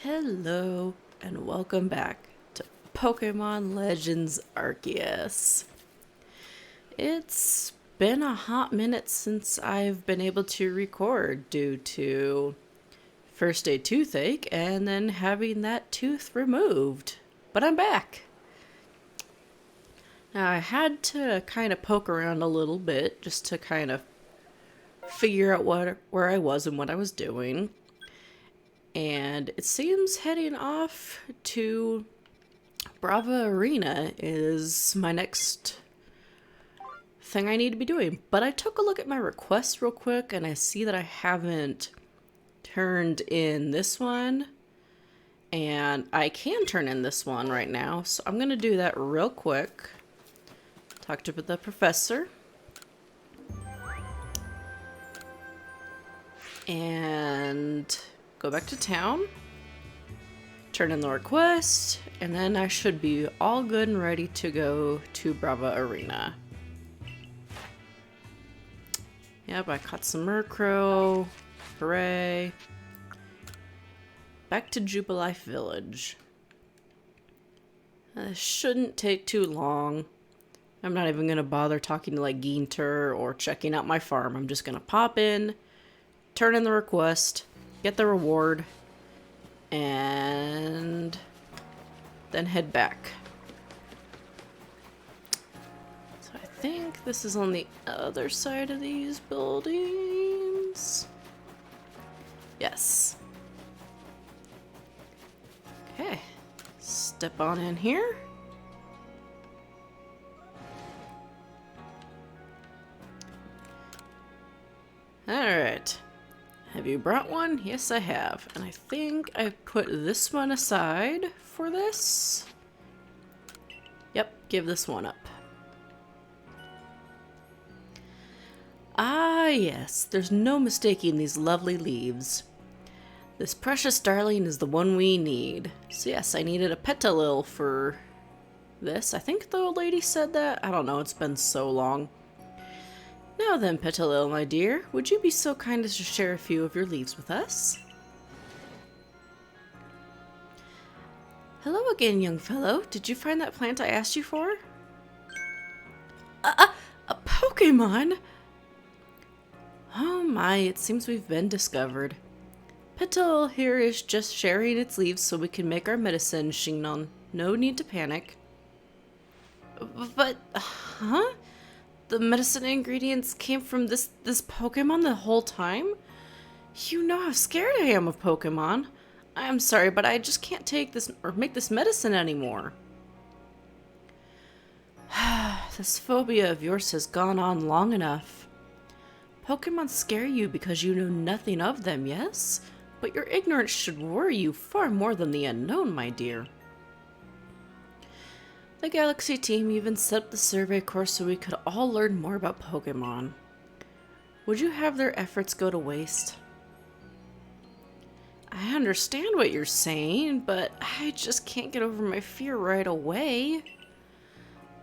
Hello, and welcome back to Pokemon Legends Arceus. It's been a hot minute since I've been able to record due to first a toothache and then having that tooth removed. But I'm back. Now, I had to kind of poke around a little bit just to kind of figure out where I was and what I was doing. And it seems heading off to Brava Arena is my next thing I need to be doing. But I took a look at my requests real quick and I see that I haven't turned in this one. And I can turn in this one right now. So I'm going to do that real quick. Talk to the professor. And go back to town, turn in the request, and then I should be all good and ready to go to Brava Arena. Yep, I caught some Murkrow. Hooray. Back to Jubilife Village. Shouldn't take too long. I'm not even going to bother talking to like Ginter or checking out my farm. I'm just going to pop in, turn in the request, get the reward, and then head back. So I think this is on the other side of these buildings. Yes. Okay. Step on in here. Alright. Have you brought one? Yes, I have. And I think I put this one aside for this. Yep, give this one up. Ah, yes. There's no mistaking these lovely leaves. This precious darling is the one we need. So yes, I needed a Petalil for this. I think the old lady said that. I don't know, it's been so long. Now then, Petalil, my dear, would you be so kind as to share a few of your leaves with us? Hello again, young fellow. Did you find that plant I asked you for? A Pokemon? Oh my, it seems we've been discovered. Petalil here is just sharing its leaves so we can make our medicine, Shingnon. No need to panic. But, huh? The medicine ingredients came from this Pokemon the whole time? You know how scared I am of Pokemon. I'm sorry, but I just can't take this or make this medicine anymore. This phobia of yours has gone on long enough. Pokemon scare you because you know nothing of them, yes? But your ignorance should worry you far more than the unknown, my dear. The Galaxy team even set up the survey course so we could all learn more about Pokemon. Would you have their efforts go to waste? I understand what you're saying, but I just can't get over my fear right away.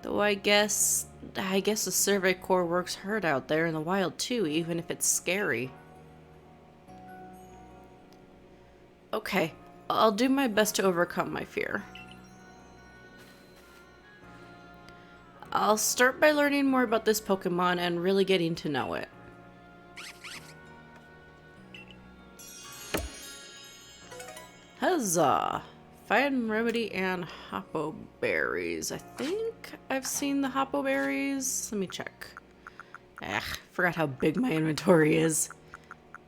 Though I guess the survey corps works hard out there in the wild too, even if it's scary. Okay, I'll do my best to overcome my fear. I'll start by learning more about this Pokemon and really getting to know it. Huzzah! Fine Remedy and Hoppo Berries. I think I've seen the Hoppo Berries. Let me check. Forgot how big my inventory is.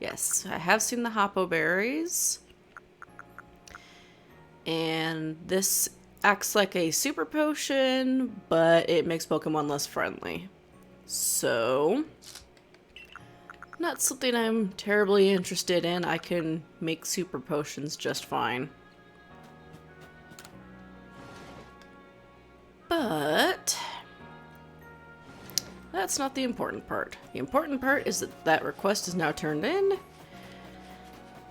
Yes, I have seen the Hoppo Berries. And this acts like a super potion, but it makes Pokemon less friendly. So, not something I'm terribly interested in. I can make super potions just fine. But that's not the important part. The important part is that that request is now turned in,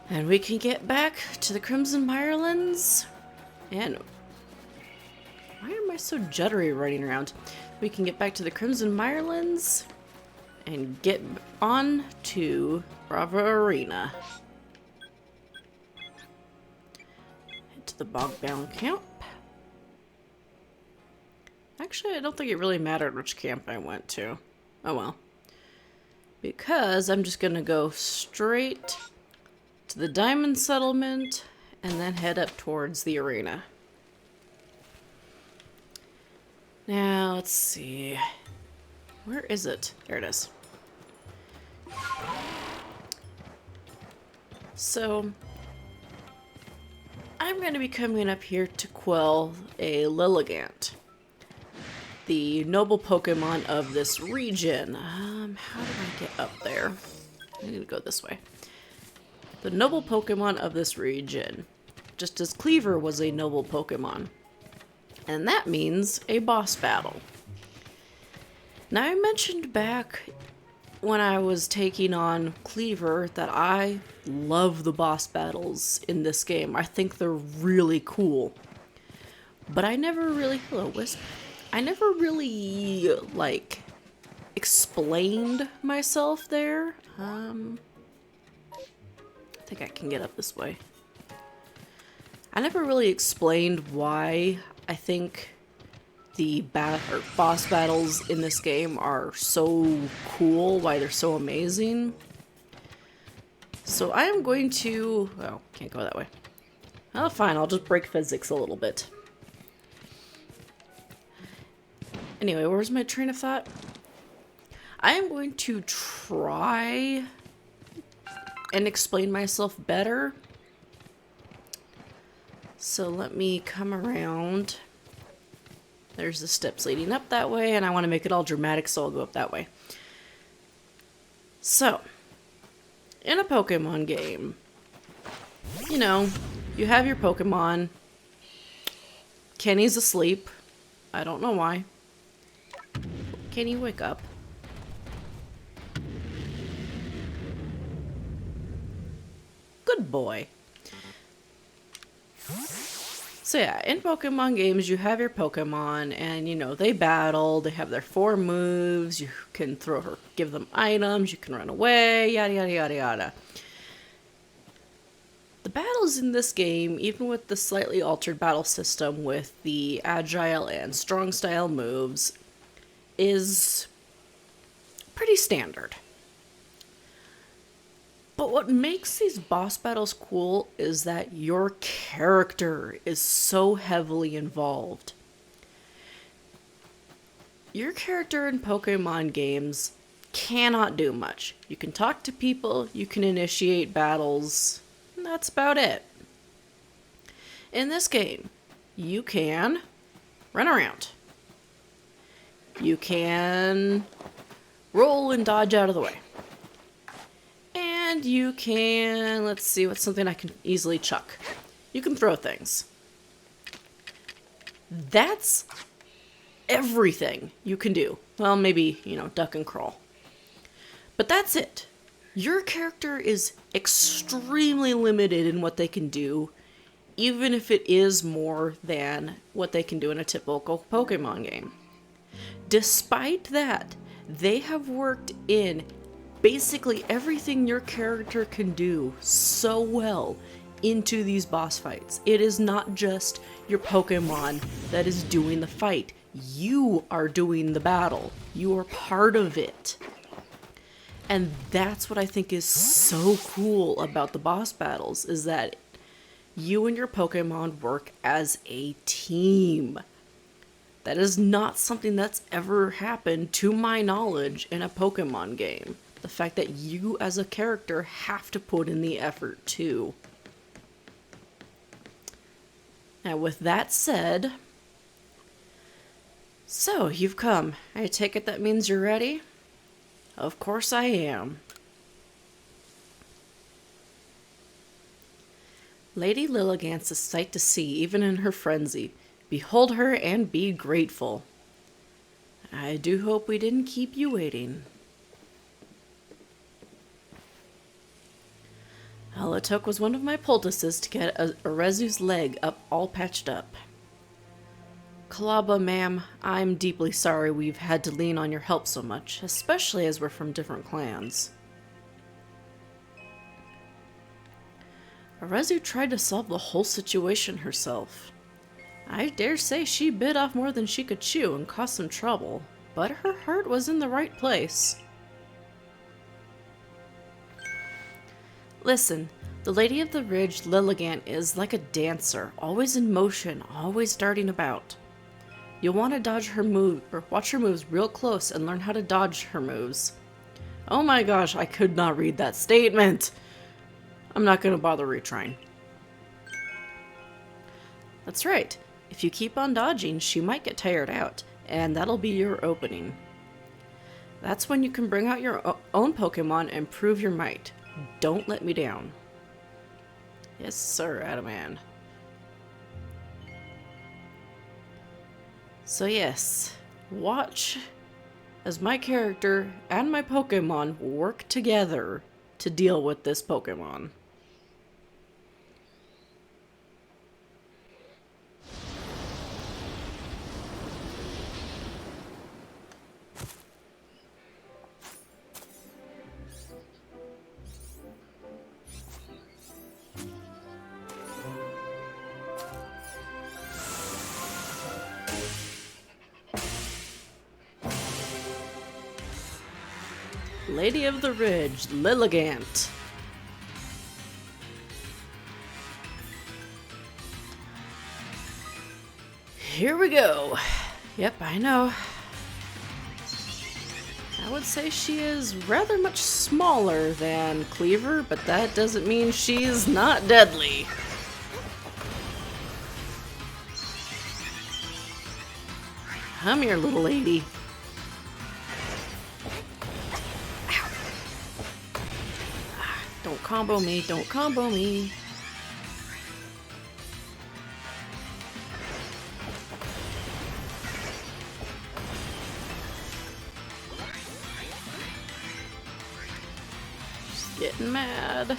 and we can get back to the Crimson Mirelands. And why am I so juddery running around? We can get back to the Crimson Mirelands and get on to Brava Arena. to the bog-bound camp. Actually, I don't think it really mattered which camp I went to. Oh well. Because I'm just gonna go straight to the diamond settlement and then head up towards the arena. Now, let's see. Where is it? There it is. So, I'm going to be coming up here to quell a Lilligant, the noble Pokemon of this region. How do I get up there? I need to go this way. The noble Pokemon of this region, just as Cleaver was a noble Pokemon. And that means a boss battle. Now, I mentioned back when I was taking on Cleaver that I love the boss battles in this game. I think they're really cool. But I never really... Hello, Wisp. I never really, like, explained myself there. I think I can get up this way. I never really explained why I think the boss battles in this game are so cool, why they're so amazing. So I am going to... Oh, can't go that way. Oh, fine, I'll just break physics a little bit. Anyway, where's my train of thought? I am going to try and explain myself better. So let me come around. There's the steps leading up that way, and I want to make it all dramatic, so I'll go up that way. So, in a Pokemon game, you know, you have your Pokemon. Kenny's asleep. I don't know why. Kenny, wake up. Good boy. So yeah, in Pokemon games, you have your Pokemon, and you know, they battle, they have their 4 moves, you can give them items, you can run away, yada yada yada yada. The battles in this game, even with the slightly altered battle system with the agile and strong style moves, is pretty standard. But what makes these boss battles cool is that your character is so heavily involved. Your character in Pokemon games cannot do much. You can talk to people, you can initiate battles, and that's about it. In this game, you can run around. You can roll and dodge out of the way. And you can, let's see, what's something I can easily chuck? You can throw things. That's everything you can do. Well, maybe, you know, duck and crawl. But that's it. Your character is extremely limited in what they can do, even if it is more than what they can do in a typical Pokemon game. Despite that, they have worked in basically everything your character can do so well into these boss fights. It is not just your Pokemon that is doing the fight. You are doing the battle. You are part of it. And that's what I think is so cool about the boss battles, is that you and your Pokemon work as a team. That is not something that's ever happened, to my knowledge, in a Pokemon game. The fact that you as a character have to put in the effort too. Now with that said, so you've come. I take it that means you're ready? Of course I am. Lady Lilligant's a sight to see, even in her frenzy. Behold her and be grateful. I do hope we didn't keep you waiting. All it took was one of my poultices to get Arceus' leg up all patched up. Kalaba, ma'am, I'm deeply sorry we've had to lean on your help so much, especially as we're from different clans. Arezu tried to solve the whole situation herself. I dare say she bit off more than she could chew and caused some trouble, but her heart was in the right place. Listen, the Lady of the Ridge, Lilligant, is like a dancer, always in motion, always darting about. You'll want to dodge her move, or watch her moves real close and learn how to dodge her moves. Oh my gosh, I could not read that statement! I'm not gonna bother retrying. That's right. If you keep on dodging, she might get tired out, and that'll be your opening. That's when you can bring out your own Pokemon and prove your might. Don't let me down. Yes, sir, Adaman. So yes, watch as my character and my Pokemon work together to deal with this Pokemon. Lady of the Ridge, Lilligant. Here we go. Yep, I know. I would say she is rather much smaller than Cleaver, but that doesn't mean she's not deadly. Come here, little lady. Don't combo me, don't combo me. Just getting mad.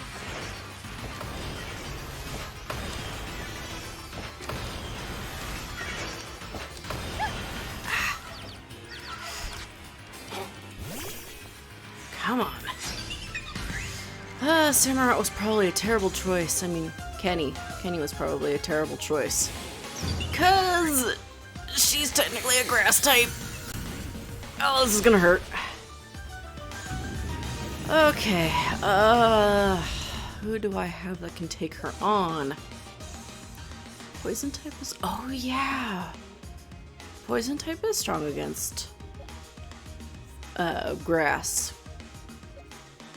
Come on. Samurott was probably a terrible choice. I mean, Kenny. Kenny was probably a terrible choice. 'Cause she's technically a grass type. Oh, this is gonna hurt. Okay, who do I have that can take her on? Poison type is... Oh, yeah! Poison type is strong against grass.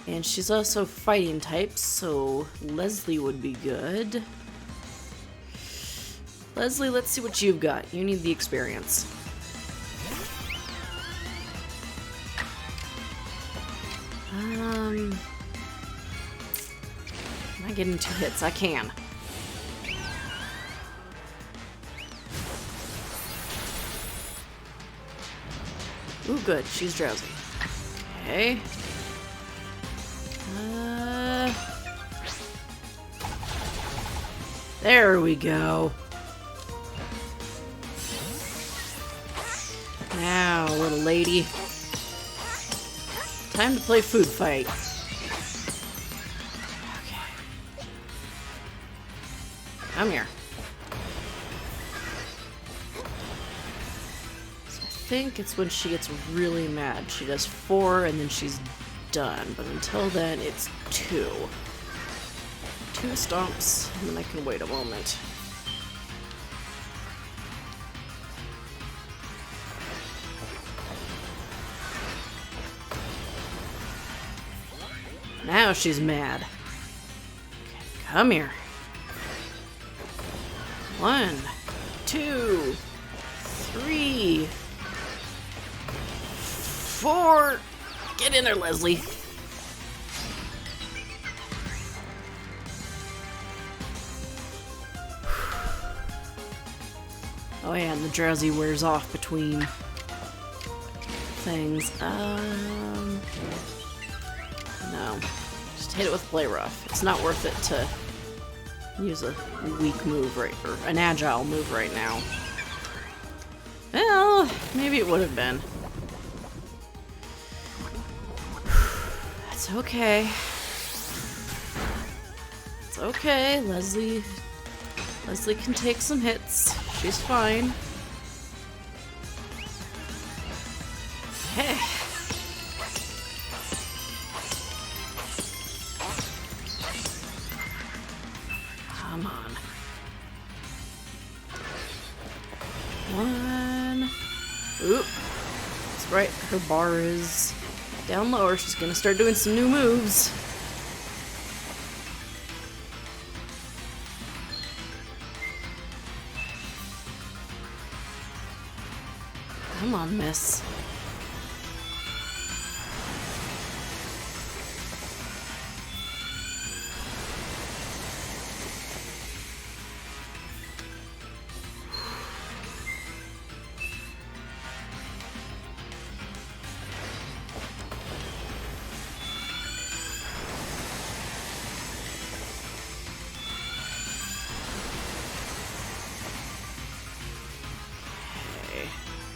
And she's also fighting type, so Leslie would be good. Leslie, let's see what you've got. You need the experience. Am I getting 2 hits? I can. Ooh, good. She's drowsy. Okay. There we go. Now, little lady. Time to play food fight. Okay. Come here. So I think it's when she gets really mad. She does 4 and then she's done. But until then, it's 2. 2 stomps, and then I can wait a moment. Now she's mad. Okay, come here. 1, 2, 3, 4. Get in there, Leslie. Oh yeah, and the drowsy wears off between things. No. Just hit it with Play Rough. It's not worth it to use a weak move or an agile move right now. Well, maybe it would have been. That's okay. It's okay. Leslie can take some hits. She's fine. Hey. Come on. One. Oop. That's right. Her bar is down lower. She's gonna start doing some new moves. Come on, miss.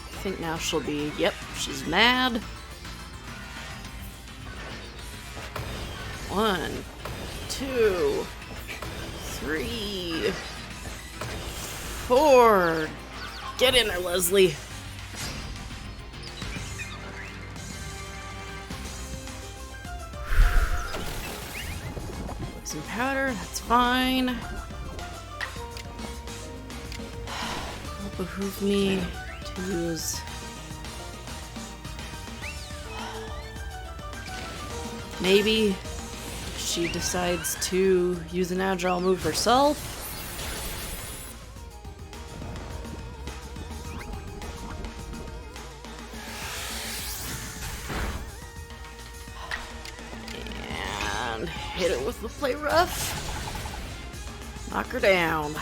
I think now she'll be, yep, she's mad. 1, 2, 3, 4. Get in there, Leslie. Some powder, that's fine. It'll behoove me to use maybe she decides to use an agile move herself. And hit it with the play rough. Knock her down.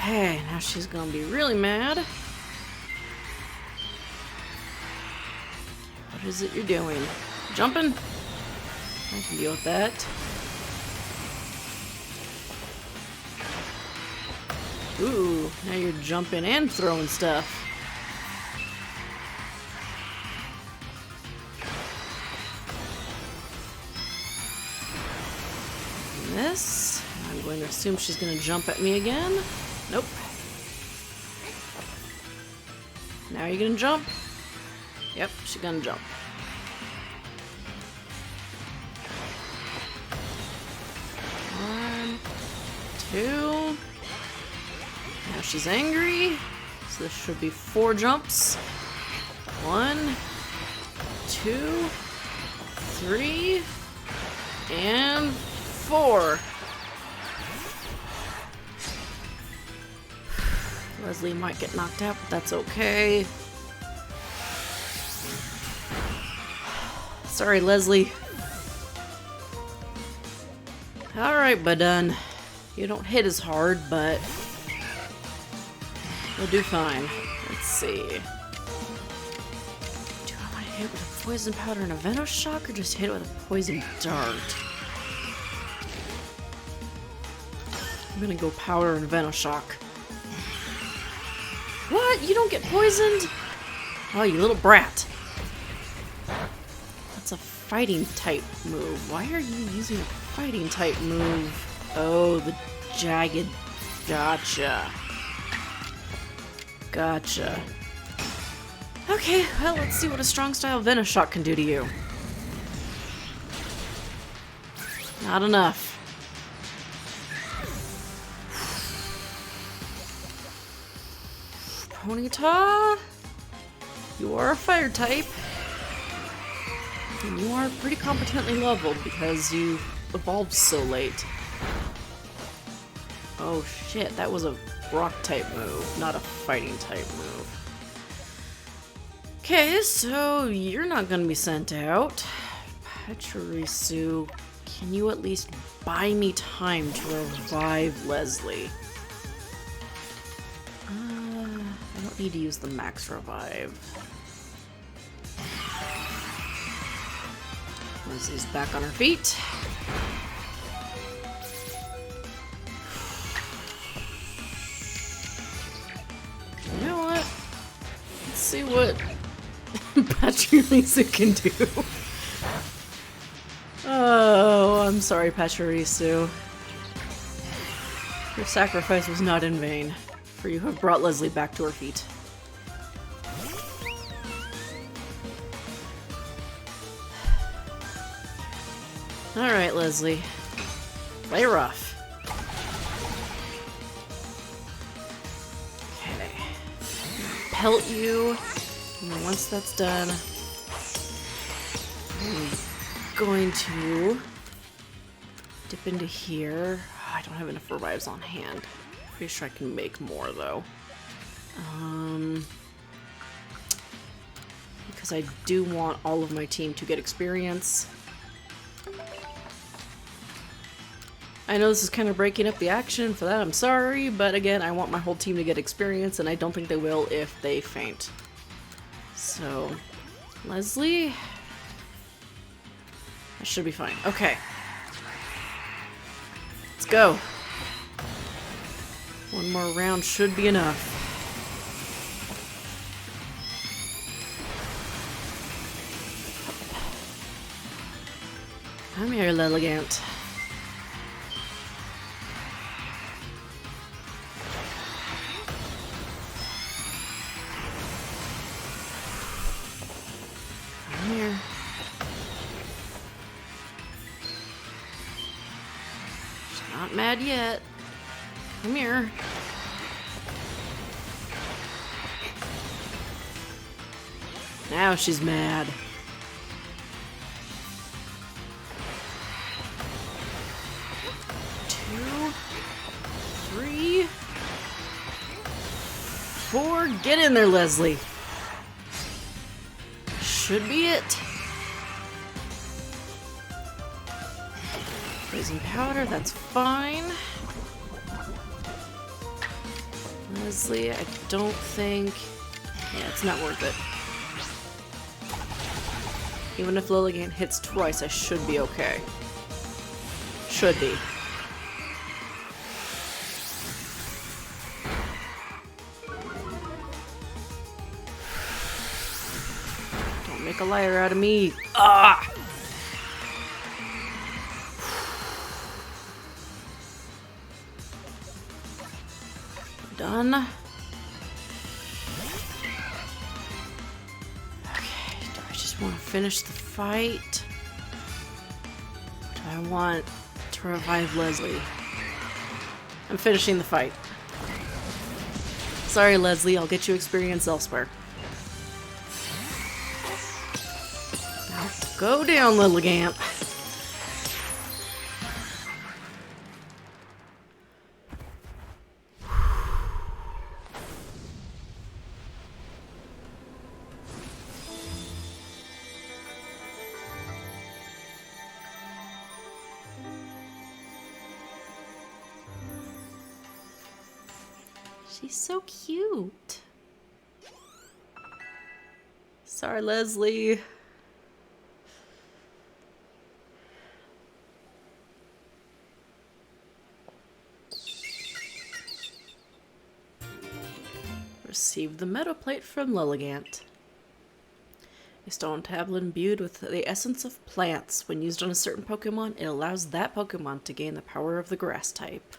Okay, now she's gonna be really mad. What is it you're doing? Jumping? I can deal with that. Ooh, now you're jumping and throwing stuff. And this, I'm going to assume she's gonna jump at me again. Nope. Now you're gonna jump? Yep, she's gonna jump. One, two. Now she's angry. So this should be 4 jumps. 1, 2, 3, and 4. Leslie might get knocked out, but that's okay. Sorry, Leslie. Alright, Badun. You don't hit as hard, but you'll do fine. Let's see. Do I want to hit it with a poison powder and a venom shock, or just hit it with a poison dart? I'm gonna go powder and venom shock. What? You don't get poisoned? Oh, you little brat. That's a fighting type move. Why are you using a fighting type move? Oh, the jagged. Gotcha. Gotcha. Okay, well, let's see what a strong style venom shock can do to you. Not enough. Ponyta, you are a fire type, and you are pretty competently leveled because you evolved so late. Oh shit, that was a rock type move, not a fighting type move. Okay, so you're not gonna be sent out. Pachirisu, can you at least buy me time to revive Leslie? I don't need to use the max revive. Leslie's back on her feet. You know what? Pachirisu can do. Oh, I'm sorry, Pachirisu. Your sacrifice was not in vain, for you have brought Leslie back to her feet. Alright, Leslie. Play rough. Okay. Pelt you. And then once that's done, I'm going to dip into here. Oh, I don't have enough revives on hand. Pretty sure I can make more though. Because I do want all of my team to get experience. I know this is kind of breaking up the action. For that, I'm sorry, but again, I want my whole team to get experience, and I don't think they will if they faint. So, Leslie, that should be fine. Okay. Let's go. One more round should be enough. Come here, Lilligant. Come here. She's not mad yet. Come here. Now she's mad. Get in there, Leslie. Should be it. Poison powder, that's fine. Leslie, I don't think... Yeah, it's not worth it. Even if Lilligant hits twice, I should be okay. Should be. Make a liar out of me. Ah! Done. Okay, do I just want to finish the fight? Or do I want to revive Leslie? I'm finishing the fight. Sorry, Leslie, I'll get you experience elsewhere. Go down, Lilligant. She's so cute. Sorry, Leslie. Receive the metal plate from Lilligant. A stone tablet imbued with the essence of plants. When used on a certain Pokemon, it allows that Pokemon to gain the power of the grass type.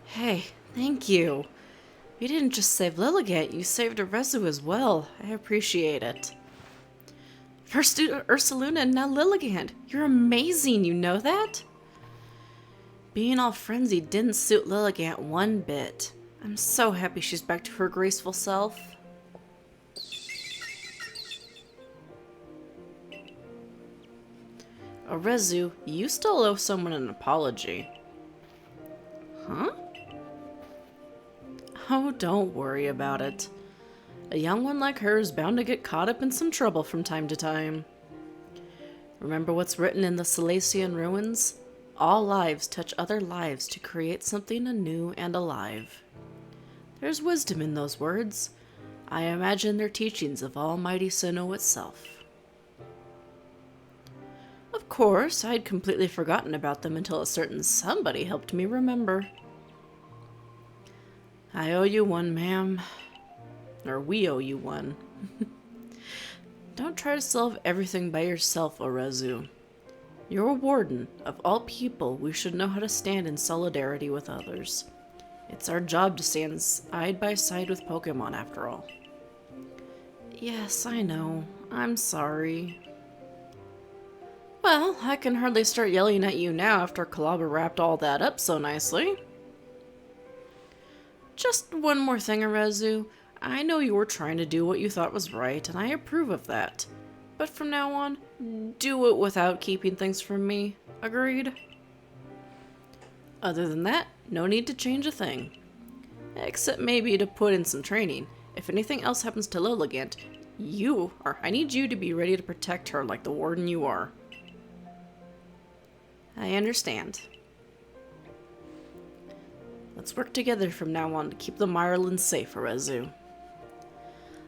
Hey, thank you. You didn't just save Lilligant, you saved Arceus as well. I appreciate it. First Ursaluna and now Lilligant. You're amazing, you know that? Being all frenzied didn't suit Lilligant one bit. I'm so happy she's back to her graceful self. Arceus, you still owe someone an apology. Huh? Oh, don't worry about it. A young one like her is bound to get caught up in some trouble from time to time. Remember what's written in the Silesian ruins? All lives touch other lives to create something anew and alive. There's wisdom in those words. I imagine they're teachings of Almighty Sinnoh itself. Of course, I'd completely forgotten about them until a certain somebody helped me remember. I owe you one, ma'am. Or we owe you one. Don't try to solve everything by yourself, Orezu. You're a warden. Of all people, we should know how to stand in solidarity with others. It's our job to stand side by side with Pokemon, after all. Yes, I know. I'm sorry. Well, I can hardly start yelling at you now after Kalaba wrapped all that up so nicely. Just one more thing, Orezu. I know you were trying to do what you thought was right, and I approve of that. But from now on, do it without keeping things from me. Agreed? Other than that, no need to change a thing. Except maybe to put in some training. If anything else happens to Lilligant, I need you to be ready to protect her like the warden you are. I understand. Let's work together from now on to keep the Mirelands safe, Orezu.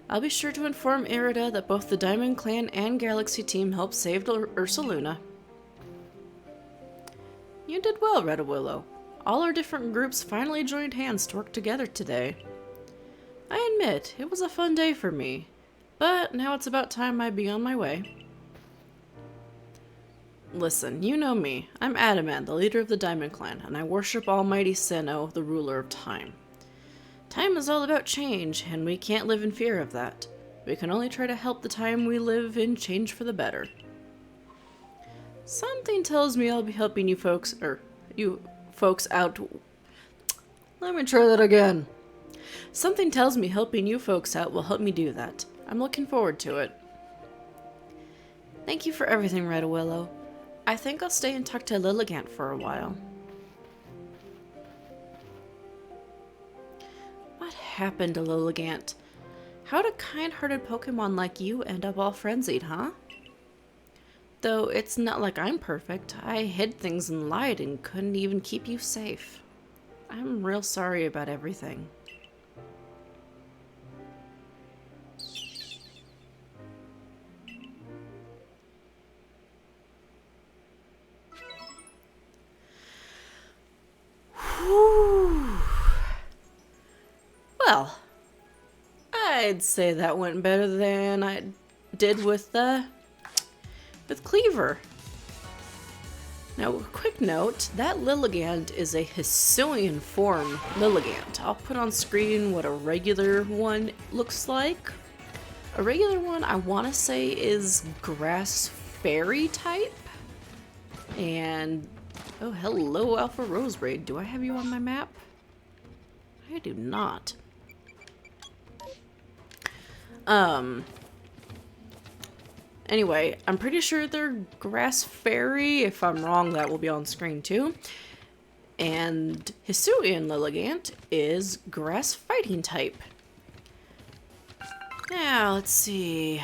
I'll be sure to inform Irida that both the Diamond Clan and Galaxy Team helped save Ursaluna. You did well, Redawillow. All our different groups finally joined hands to work together today. I admit, it was a fun day for me, but now it's about time I be on my way. Listen, you know me. I'm Adamant, the leader of the Diamond Clan, and I worship Almighty Sinnoh, the ruler of time. Time is all about change, and we can't live in fear of that. We can only try to help the time we live in change for the better. Something tells me I'll be helping you folks out. Let me try that again. Something tells me helping you folks out will help me do that. I'm looking forward to it. Thank you for everything, Redawillow. I think I'll stay and talk to Lilligant for a while. What happened to Lilligant? How did kind-hearted Pokemon like you end up all frenzied, huh? Though it's not like I'm perfect. I hid things and lied and couldn't even keep you safe. I'm real sorry about everything. Whew. Well, I'd say that went better than I did with Cleaver. Now, a quick note, that Lilligant is a Hisuian form Lilligant. I'll put on screen what a regular one looks like. A regular one, I want to say, is Grass Fairy type. And, oh, hello, Alpha Rosebraid. Do I have you on my map? I do not. Anyway, I'm pretty sure they're Grass Fairy. If I'm wrong, that will be on screen too. And Hisuian Lilligant is Grass Fighting type. Now, let's see.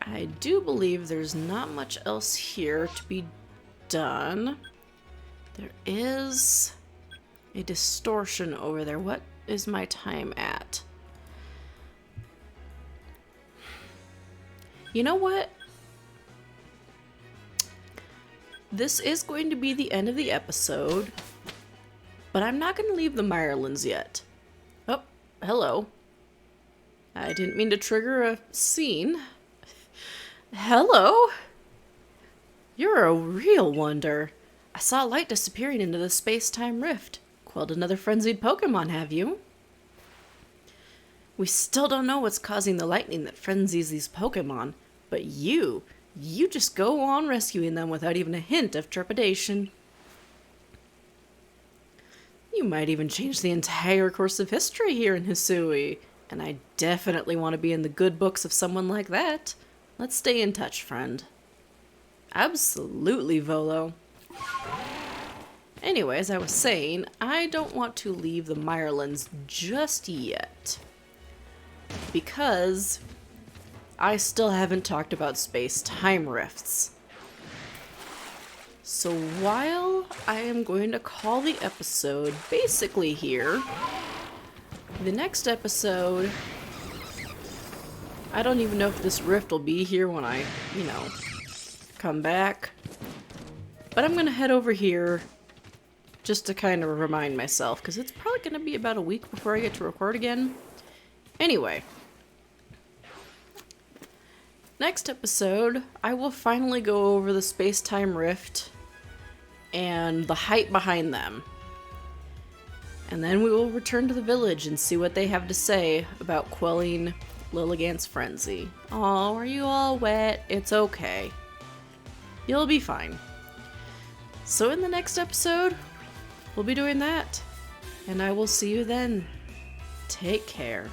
I do believe there's not much else here to be done. There is a distortion over there. What is my time at? You know what? This is going to be the end of the episode, but I'm not going to leave the Mirelands yet. Oh, hello. I didn't mean to trigger a scene. Hello? You're a real wonder. I saw light disappearing into the space-time rift. Quelled another frenzied Pokemon, have you? We still don't know what's causing the lightning that frenzies these Pokemon, but you just go on rescuing them without even a hint of trepidation. You might even change the entire course of history here in Hisui, and I definitely want to be in the good books of someone like that. Let's stay in touch, friend. Absolutely, Volo. Anyway, as I was saying, I don't want to leave the Mirelands just yet, because I still haven't talked about space-time rifts. So while I am going to call the episode basically here, the next episode, I don't even know if this rift will be here when I, come back. But I'm going to head over here just to kind of remind myself, because it's probably going to be about a week before I get to record again. Anyway. Next episode, I will finally go over the space-time rift and the hype behind them. And then we will return to the village and see what they have to say about quelling Lilligant's frenzy. Oh, are you all wet? It's okay. You'll be fine. So in the next episode, we'll be doing that. And I will see you then. Take care.